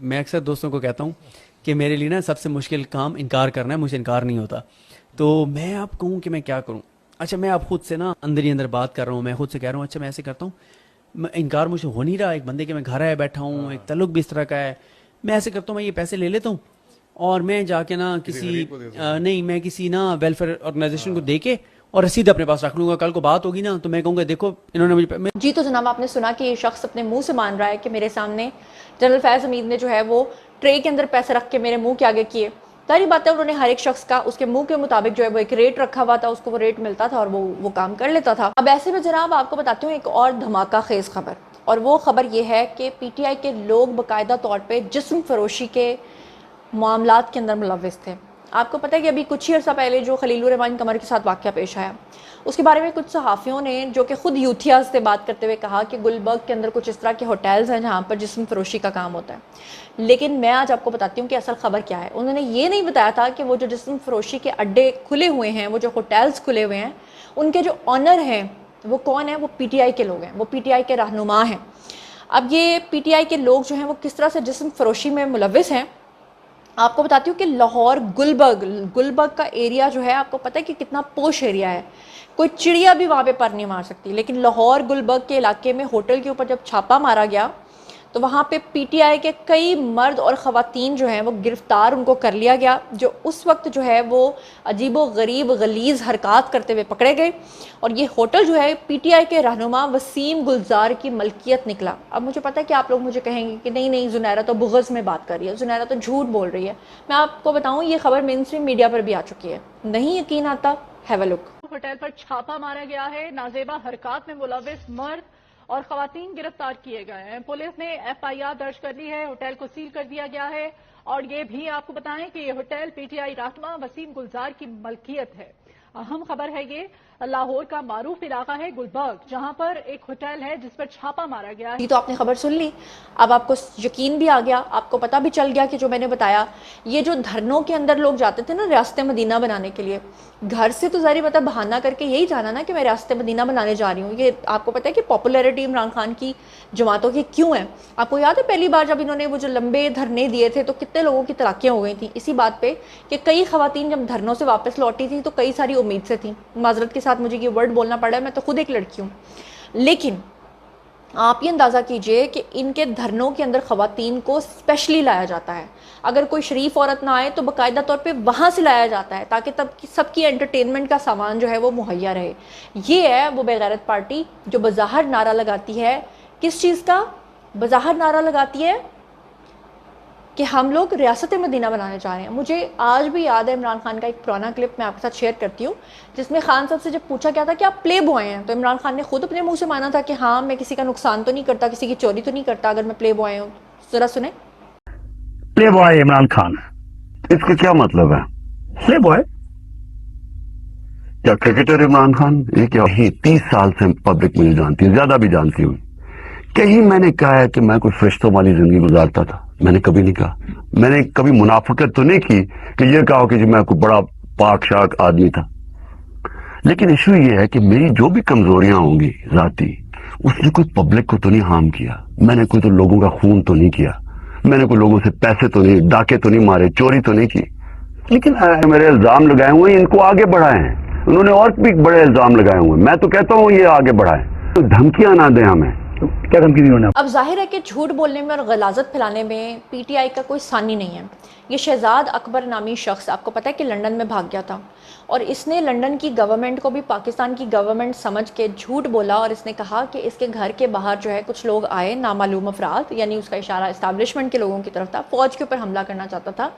میں اکثر دوستوں کو کہتا ہوں کہ میرے لیے نا سب سے مشکل کام انکار کرنا ہے, مجھے انکار نہیں ہوتا. تو میں آپ کہوں کہ میں کیا کروں. اچھا میں آپ خود سے نا اندر ہی اندر بات کر رہا ہوں, میں خود سے کہہ رہا ہوں اچھا میں ایسے کرتا ہوں, انکار مجھے ہو نہیں رہا ایک بندے کے, میں گھر آیا بیٹھا ہوں, ایک تعلق بھی اس طرح کا ہے, میں ایسے کرتا ہوں میں یہ پیسے لے لیتا ہوں اور میں جا کے نا کسی نہیں میں کسی نا ویلفیئر آرگنائزیشن کو دے کے اور رسید اپنے پاس رکھ لوں گا. کل کو بات ہوگی نا تو میں کہوں گا دیکھو انہوں نے مجھے. جی تو جناب آپ نے سنا کہ یہ شخص اپنے منہ سے مان رہا ہے کہ میرے سامنے جنرل فیض حمید نے جو ہے وہ ٹرے کے اندر پیسے رکھ کے میرے منہ کے آگے کیے. ساری بات ہے انہوں نے ہر ایک شخص کا اس کے منہ کے مطابق جو ہے وہ ایک ریٹ رکھا ہوا تھا, اس کو وہ ریٹ ملتا تھا اور وہ کام کر لیتا تھا. اب ایسے میں جناب آپ کو بتاتی ہوں ایک اور دھماکہ خیز خبر, اور وہ خبر یہ ہے کہ پی ٹی آئی کے لوگ باقاعدہ طور پہ جسم فروشی کے معاملات کے اندر ملوث تھے. آپ کو پتہ ہے کہ ابھی کچھ ہی عرصہ پہلے جو خلیل الرحمان قمر کے ساتھ واقعہ پیش آیا, اس کے بارے میں کچھ صحافیوں نے جو کہ خود یوتھیاز سے بات کرتے ہوئے کہا کہ گلبرگ کے اندر کچھ اس طرح کے ہوٹلز ہیں جہاں پر جسم فروشی کا کام ہوتا ہے. لیکن میں آج آپ کو بتاتی ہوں کہ اصل خبر کیا ہے. انہوں نے یہ نہیں بتایا تھا کہ وہ جو جسم فروشی کے اڈے کھلے ہوئے ہیں, وہ جو ہوٹلز کھلے ہوئے ہیں, ان کے جو آنر ہیں وہ کون ہیں, وہ پی ٹی آئی کے لوگ ہیں, وہ پی ٹی آئی کے رہنما ہیں. اب یہ پی ٹی آئی کے لوگ جو ہیں وہ کس طرح سے جسم فروشی میں ملوث ہیں. آپ کو بتاتی ہوں کہ لاہور گلبرگ کا ایریا جو ہے آپ کو پتہ ہے کہ کتنا پوش ایریا ہے, کوئی چڑیا بھی وہاں پہ پر نہیں مار سکتی. لیکن لاہور گلبرگ کے علاقے میں ہوٹل کے اوپر جب چھاپا مارا گیا تو وہاں پہ پی ٹی آئی کے کئی مرد اور خواتین جو ہیں وہ گرفتار ان کو کر لیا گیا, جو اس وقت جو ہے وہ عجیب و غریب غلیظ حرکات کرتے ہوئے پکڑے گئے. اور یہ ہوٹل جو ہے پی ٹی آئی کے رہنما وسیم گلزار کی ملکیت نکلا. اب مجھے پتہ ہے کہ آپ لوگ مجھے کہیں گے کہ نہیں زنیرہ تو بغض میں بات کر رہی ہے, زنیرہ تو جھوٹ بول رہی ہے. میں آپ کو بتاؤں یہ خبر مین اسٹریم میڈیا پر بھی آ چکی ہے, نہیں یقین آتا ہیو اے لک. ہوٹل پر چھاپا مارا گیا ہے, نازیبا حرکات میں ملوث مرد اور خواتین گرفتار کیے گئے ہیں. پولیس نے ایف آئی آر درج کر لی ہے, ہوٹل کو سیل کر دیا گیا ہے. اور یہ بھی آپ کو بتائیں کہ یہ ہوٹل پی ٹی آئی رہنما وسیم گلزار کی ملکیت ہے. اہم خبر ہے یہ لاہور کا معروف علاقہ ہے گلبرگ, جہاں پر ایک ہوٹل ہے جس پر چھاپا مارا گیا ہے. یہ تو آپ نے خبر سن لی, اب آپ کو یقین بھی آ گیا, آپ کو پتہ بھی چل گیا کہ جو میں نے بتایا یہ جو دھرنوں کے اندر لوگ جاتے تھے نا ریاست مدینہ بنانے کے لیے, گھر سے تو ظاہر بتا بہانہ کر کے یہی جانا نا کہ میں ریاست مدینہ بنانے جا رہی ہوں. یہ آپ کو پتہ ہے کہ پاپولیرٹی عمران خان کی جماعتوں کی کیوں ہے. آپ کو یاد ہے پہلی بار جب انہوں نے وہ جو لمبے دھرنے دیے تھے تو کتنے لوگوں کی طلاقیں ہو گئی تھیں اسی بات پہ کہ کئی خواتین جب دھرنوں سے واپس لوٹی تھی تو کئی ساری امید سے تھیں. معذرت کے ساتھ مجھے یہ ورڈ بولنا پڑا ہے, میں تو خود ایک لڑکی ہوں, لیکن آپ یہ اندازہ کیجئے کہ ان کے دھرنوں کے اندر خواتین کو اسپیشلی لایا جاتا ہے. اگر کوئی شریف عورت نہ آئے تو باقاعدہ طور پہ وہاں سے لایا جاتا ہے تاکہ تب سب کی انٹرٹینمنٹ کا سامان جو ہے وہ مہیا رہے. یہ ہے وہ بے غیرت پارٹی جو بظاہر نعرہ لگاتی ہے, کس چیز کا بظاہر نعرہ لگاتی ہے کہ ہم لوگ ریاست مدینہ بنانے چاہ رہے ہیں. مجھے آج بھی یاد ہے عمران خان کا ایک پرانا کلپ میں آپ کے ساتھ شیئر کرتی ہوں, جس میں خان صاحب سے جب پوچھا گیا تھا کہ آپ پلے بوائے ہیں تو عمران خان نے خود اپنے منہ سے مانا تھا کہ ہاں میں کسی کا نقصان تو نہیں کرتا, کسی کی چوری تو نہیں کرتا اگر میں پلے بوائے ہوں. ذرا سنیں. پلے بوائے عمران خان, اس کا کیا مطلب ہے؟ پلے بوائے کیا کرکٹر عمران خان؟ یہ کیا 30 سال سے پبلک مجھے جانتی ہے, زیادہ بھی جانتی ہوں. کہیں میں نے کہا ہے کہ میں کوئی فرشتوں والی زندگی گزارتا تھا؟ میں نے کبھی نہیں کہا. میں نے کبھی منافقت تو نہیں کی کہ یہ کہا کہ میں کوئی بڑا پاک شاک آدمی تھا. لیکن ایشو یہ ہے کہ میری جو بھی کمزوریاں ہوں گی ذاتی, اس نے کوئی پبلک کو تو نہیں ہارم کیا. میں نے کوئی تو لوگوں کا خون تو نہیں کیا, میں نے کوئی لوگوں سے پیسے تو نہیں, ڈاکے تو نہیں مارے, چوری تو نہیں کی. لیکن میرے الزام لگائے ہوئے ان کو آگے بڑھائے ہیں, انہوں نے اور بھی بڑے الزام لگائے ہوئے ہیں. میں تو کہتا ہوں یہ آگے بڑھائیں, تو دھمکیاں نہ دیں ہمیں. کیا دھمکی دی انہوں نے؟ اب ظاہر ہے کہ جھوٹ بولنے میں اور غلاظت پھیلانے میں پی ٹی آئی کا کوئی ثانی نہیں ہے. یہ شہزاد اکبر نامی شخص آپ کو پتہ ہے کہ لنڈن میں بھاگ گیا تھا, اور اس نے لنڈن کی گورنمنٹ کو بھی پاکستان کی گورنمنٹ سمجھ کے جھوٹ بولا, اور اس نے کہا کہ اس کے گھر کے باہر جو ہے کچھ لوگ آئے نامعلوم افراد, یعنی اس کا اشارہ اسٹیبلشمنٹ کے لوگوں کی طرف تھا, فوج کے اوپر حملہ کرنا چاہتا تھا.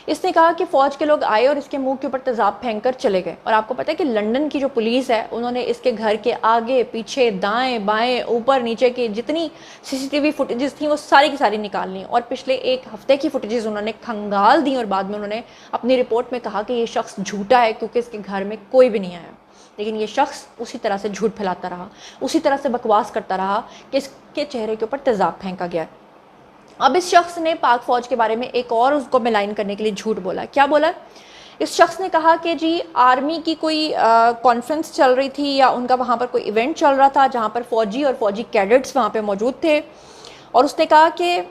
اس نے کہا کہ فوج کے لوگ آئے اور اس کے منہ کے اوپر تیزاب پھینک کر چلے گئے. اور آپ کو پتہ ہے کہ لنڈن کی جو پولیس ہے انہوں نے اس کے گھر کے آگے پیچھے دائیں بائیں اوپر نیچے کی جتنی سی سی ٹی وی فوٹیجز تھیں وہ ساری کی ساری نکال لیں, اور پچھلے ایک ہفتے کی فوٹیجز انہوں نے کھنگال دی, اور بعد میں انہوں نے اپنی رپورٹ میں کہا کہ یہ شخص جھوٹا ہے کیونکہ اس کے گھر میں کوئی بھی نہیں آیا. لیکن یہ شخص اسی طرح سے جھوٹ پھیلاتا رہا, اسی طرح سے بکواس کرتا رہا کہ اس کے چہرے کے اوپر تیزاب پھینکا گیا. اب اس شخص نے پاک فوج کے بارے میں ایک اور اس کو ملائن کرنے کے لیے جھوٹ بولا. کیا بولا؟ اس شخص نے کہا کہ جی آرمی کی کوئی کانفرنس چل رہی تھی یا ان کا وہاں پر کوئی ایونٹ چل رہا تھا جہاں پر فوجی اور فوجی کیڈٹس وہاں پہ موجود تھے, اور اس نے کہا کہ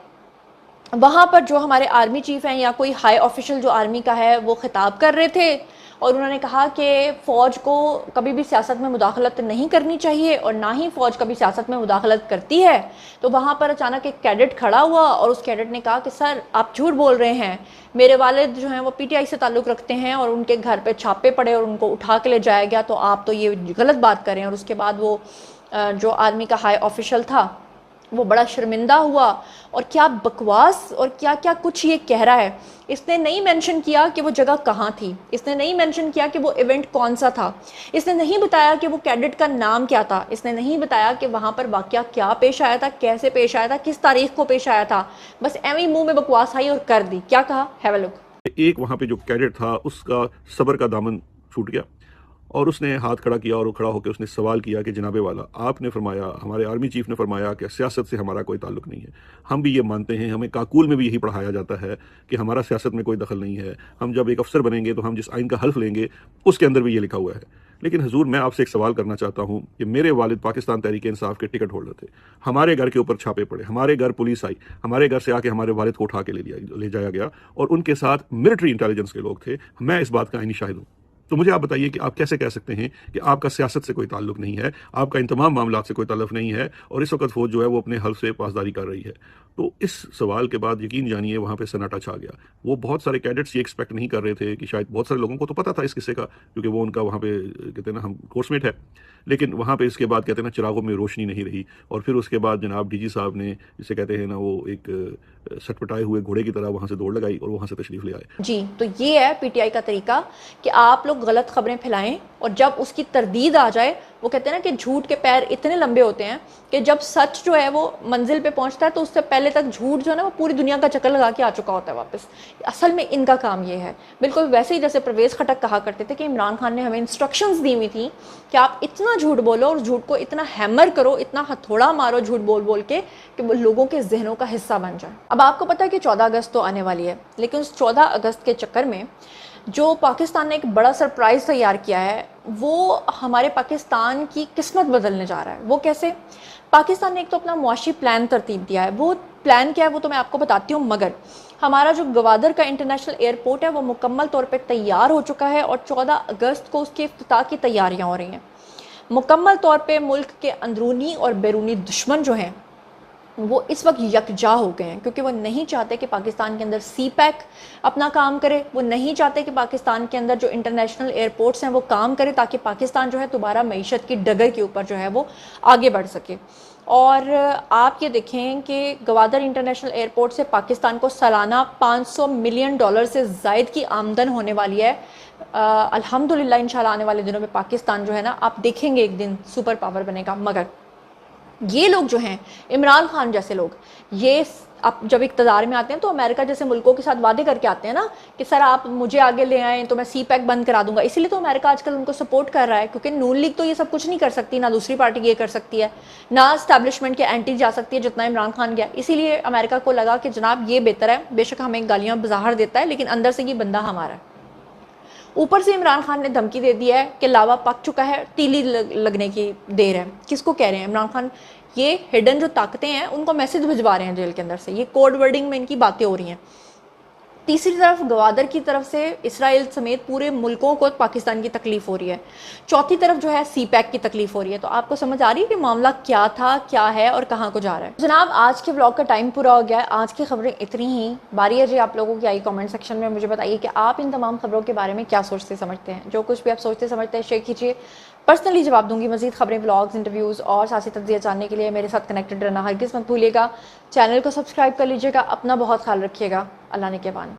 وہاں پر جو ہمارے آرمی چیف ہیں یا کوئی ہائی آفیشل جو آرمی کا ہے وہ خطاب کر رہے تھے اور انہوں نے کہا کہ فوج کو کبھی بھی سیاست میں مداخلت نہیں کرنی چاہیے اور نہ ہی فوج کبھی سیاست میں مداخلت کرتی ہے. تو وہاں پر اچانک ایک کیڈٹ کھڑا ہوا اور اس کیڈٹ نے کہا کہ سر آپ جھوٹ بول رہے ہیں, میرے والد جو ہیں وہ پی ٹی آئی سے تعلق رکھتے ہیں اور ان کے گھر پہ چھاپے پڑے اور ان کو اٹھا کے لے جایا گیا, تو آپ تو یہ غلط بات کریں. اور اس کے بعد وہ جو آرمی کا ہائی آفیشل تھا وہ بڑا شرمندہ ہوا اور کیا بکواس اور کیا کیا کچھ یہ کہہ رہا ہے. اس نے نہیں مینشن کیا کہ وہ جگہ کہاں تھی, اس نے نہیں مینشن کیا کہ وہ ایونٹ کون سا تھا, اس نے نہیں بتایا کہ وہ کیڈٹ کا نام کیا تھا, اس نے نہیں بتایا کہ وہاں پر واقعہ کیا پیش آیا تھا, کیسے پیش آیا تھا, کس تاریخ کو پیش آیا تھا. بس ایویں منہ میں بکواس آئی اور کر دی. کیا کہا, ہیو اے لک. ایک وہاں پہ جو کیڈٹ تھا اس کا صبر کا دامن چھوٹ گیا اور اس نے ہاتھ کھڑا کیا اور کھڑا ہو کے اس نے سوال کیا کہ جناب والا, آپ نے فرمایا, ہمارے آرمی چیف نے فرمایا کہ سیاست سے ہمارا کوئی تعلق نہیں ہے. ہم بھی یہ مانتے ہیں, ہمیں کاکول میں بھی یہی پڑھایا جاتا ہے کہ ہمارا سیاست میں کوئی دخل نہیں ہے. ہم جب ایک افسر بنیں گے تو ہم جس آئین کا حلف لیں گے اس کے اندر بھی یہ لکھا ہوا ہے. لیکن حضور میں آپ سے ایک سوال کرنا چاہتا ہوں کہ میرے والد پاکستان تحریک انصاف کے ٹکٹ ہولڈر تھے, ہمارے گھر کے اوپر چھاپے پڑے, ہمارے گھر پولیس آئی, ہمارے گھر سے آ کے ہمارے والد کو اٹھا کے لے جایا گیا اور ان کے ساتھ ملٹری انٹیلیجنس کے لوگ تھے. میں اس بات کا عینی شاہد ہوں. تو مجھے آپ بتائیے کہ آپ کیسے کہہ سکتے ہیں کہ آپ کا سیاست سے کوئی تعلق نہیں ہے, آپ کا ان تمام معاملات سے کوئی تعلق نہیں ہے اور اس وقت فوج جو ہے وہ اپنے حلف سے پاسداری کر رہی ہے. تو اس سوال کے بعد یقین جانیے وہاں پہ سناٹا چھا گیا. وہ بہت سارے کیڈٹس یہ ایکسپیکٹ نہیں کر رہے تھے کہ شاید, بہت سارے لوگوں کو تو پتہ تھا اس قصے کا کیونکہ وہ ان کا وہاں پہ کہتے ہیں نا ہم کورس میٹ ہے, لیکن وہاں پہ اس کے بعد کہتے ہیں نا چراغوں میں روشنی نہیں رہی. اور پھر اس کے بعد جناب ڈی جی صاحب نے جسے کہتے ہیں نا وہ ایک سٹپٹائے ہوئے گھوڑے کی طرح وہاں سے دوڑ لگائی اور وہاں سے تشریف لے آئے. جی, تو یہ ہے پی ٹی آئی کا طریقہ کہ آپ لوگ غلط خبریں پھیلائیں اور جب اس کی تردید آ جائے, وہ کہتے ہیں نا کہ جھوٹ کے پیر اتنے لمبے ہوتے ہیں کہ جب سچ جو ہے وہ منزل پہ پہنچتا ہے تو اس سے پہلے تک جھوٹ جو ہے نا وہ پوری دنیا کا چکر لگا کے آ چکا ہوتا ہے واپس. اصل میں ان کا کام یہ ہے, بالکل ویسے ہی جیسے پرویز خٹک کہا کرتے تھے کہ عمران خان نے ہمیں انسٹرکشنز دی ہوئی تھی کہ آپ اتنا جھوٹ بولو اور جھوٹ کو اتنا ہیمر کرو, اتنا ہتھوڑا مارو جھوٹ بول بول کے کہ وہ لوگوں کے ذہنوں کا حصہ بن جائے. اب آپ کو پتا ہے کہ 14 اگست تو آنے والی ہے, لیکن اس 14 اگست کے چکر میں جو پاکستان نے ایک بڑا سرپرائز تیار کیا ہے وہ ہمارے پاکستان کی قسمت بدلنے جا رہا ہے. وہ کیسے؟ پاکستان نے ایک تو اپنا معاشی پلان ترتیب دیا ہے. وہ پلان کیا ہے وہ تو میں آپ کو بتاتی ہوں, مگر ہمارا جو گوادر کا انٹرنیشنل ایئرپورٹ ہے وہ مکمل طور پہ تیار ہو چکا ہے اور 14 اگست کو اس کے افتتاح کی تیاریاں ہو رہی ہیں. مکمل طور پہ ملک کے اندرونی اور بیرونی دشمن جو ہیں وہ اس وقت یکجا ہو گئے ہیں کیونکہ وہ نہیں چاہتے کہ پاکستان کے اندر سی پیک اپنا کام کرے, وہ نہیں چاہتے کہ پاکستان کے اندر جو انٹرنیشنل ایئرپورٹس ہیں وہ کام کرے تاکہ پاکستان جو ہے دوبارہ معیشت کی ڈگر کے اوپر جو ہے وہ آگے بڑھ سکے. اور آپ یہ دیکھیں کہ گوادر انٹرنیشنل ایئرپورٹ سے پاکستان کو سالانہ $500 ملین سے زائد کی آمدن ہونے والی ہے. الحمدللہ انشاءاللہ آنے والے دنوں میں پاکستان جو ہے نا آپ دیکھیں گے ایک دن سپر پاور بنے گا. مگر یہ لوگ جو ہیں عمران خان جیسے لوگ, یہ اب جب اقتدار میں آتے ہیں تو امریکہ جیسے ملکوں کے ساتھ وعدے کر کے آتے ہیں نا کہ سر آپ مجھے آگے لے آئیں تو میں سی پیک بند کرا دوں گا. اسی لیے تو امریکہ آج کل ان کو سپورٹ کر رہا ہے کیونکہ نون لیگ تو یہ سب کچھ نہیں کر سکتی, نہ دوسری پارٹی یہ کر سکتی ہے, نہ اسٹیبلشمنٹ کے اینٹی جا سکتی ہے جتنا عمران خان گیا. اسی لیے امریکہ کو لگا کہ جناب یہ بہتر ہے, بے شک ہمیں گالیاں بظاہر دیتا ہے لیکن اندر سے یہ بندہ ہمارا ہے. اوپر سے عمران خان نے دھمکی دے دی ہے کہ لاوا پک چکا ہے, تیلی لگنے کی دیر ہے. کس کو کہہ رہے ہیں عمران خان؟ یہ ہڈن جو طاقتیں ہیں ان کو میسج بھجوا رہے ہیں جیل کے اندر سے. یہ کوڈ ورڈنگ میں ان کی باتیں ہو رہی ہیں. تیسری طرف گوادر کی طرف سے اسرائیل سمیت پورے ملکوں کو پاکستان کی تکلیف ہو رہی ہے. چوتھی طرف جو ہے سی پیک کی تکلیف ہو رہی ہے. تو آپ کو سمجھ آ رہی ہے کہ معاملہ کیا تھا, کیا ہے اور کہاں کو جا رہا ہے. جناب آج کے ولاگ کا ٹائم پورا ہو گیا ہے. آج کی خبریں اتنی ہی. باری ہے جی آپ لوگوں کی آئی کامنٹ سیکشن میں مجھے بتائیے کہ آپ ان تمام خبروں کے بارے میں کیا سوچتے سمجھتے ہیں. جو کچھ بھی آپ سوچتے سمجھتے ہیں شیئر کیجیے, پرسنلی جواب دوں گی. مزید خبریں, ولاگز, انٹرویوز اور سیاسی تجزیہ جاننے کے لیے میرے ساتھ کنیکٹڈ رہنا ہرگز مت بھولیے گا. چینل کو سبسکرائب کر لیجیے گا. اپنا بہت خیال رکھیے گا. اللہ نے کے بان.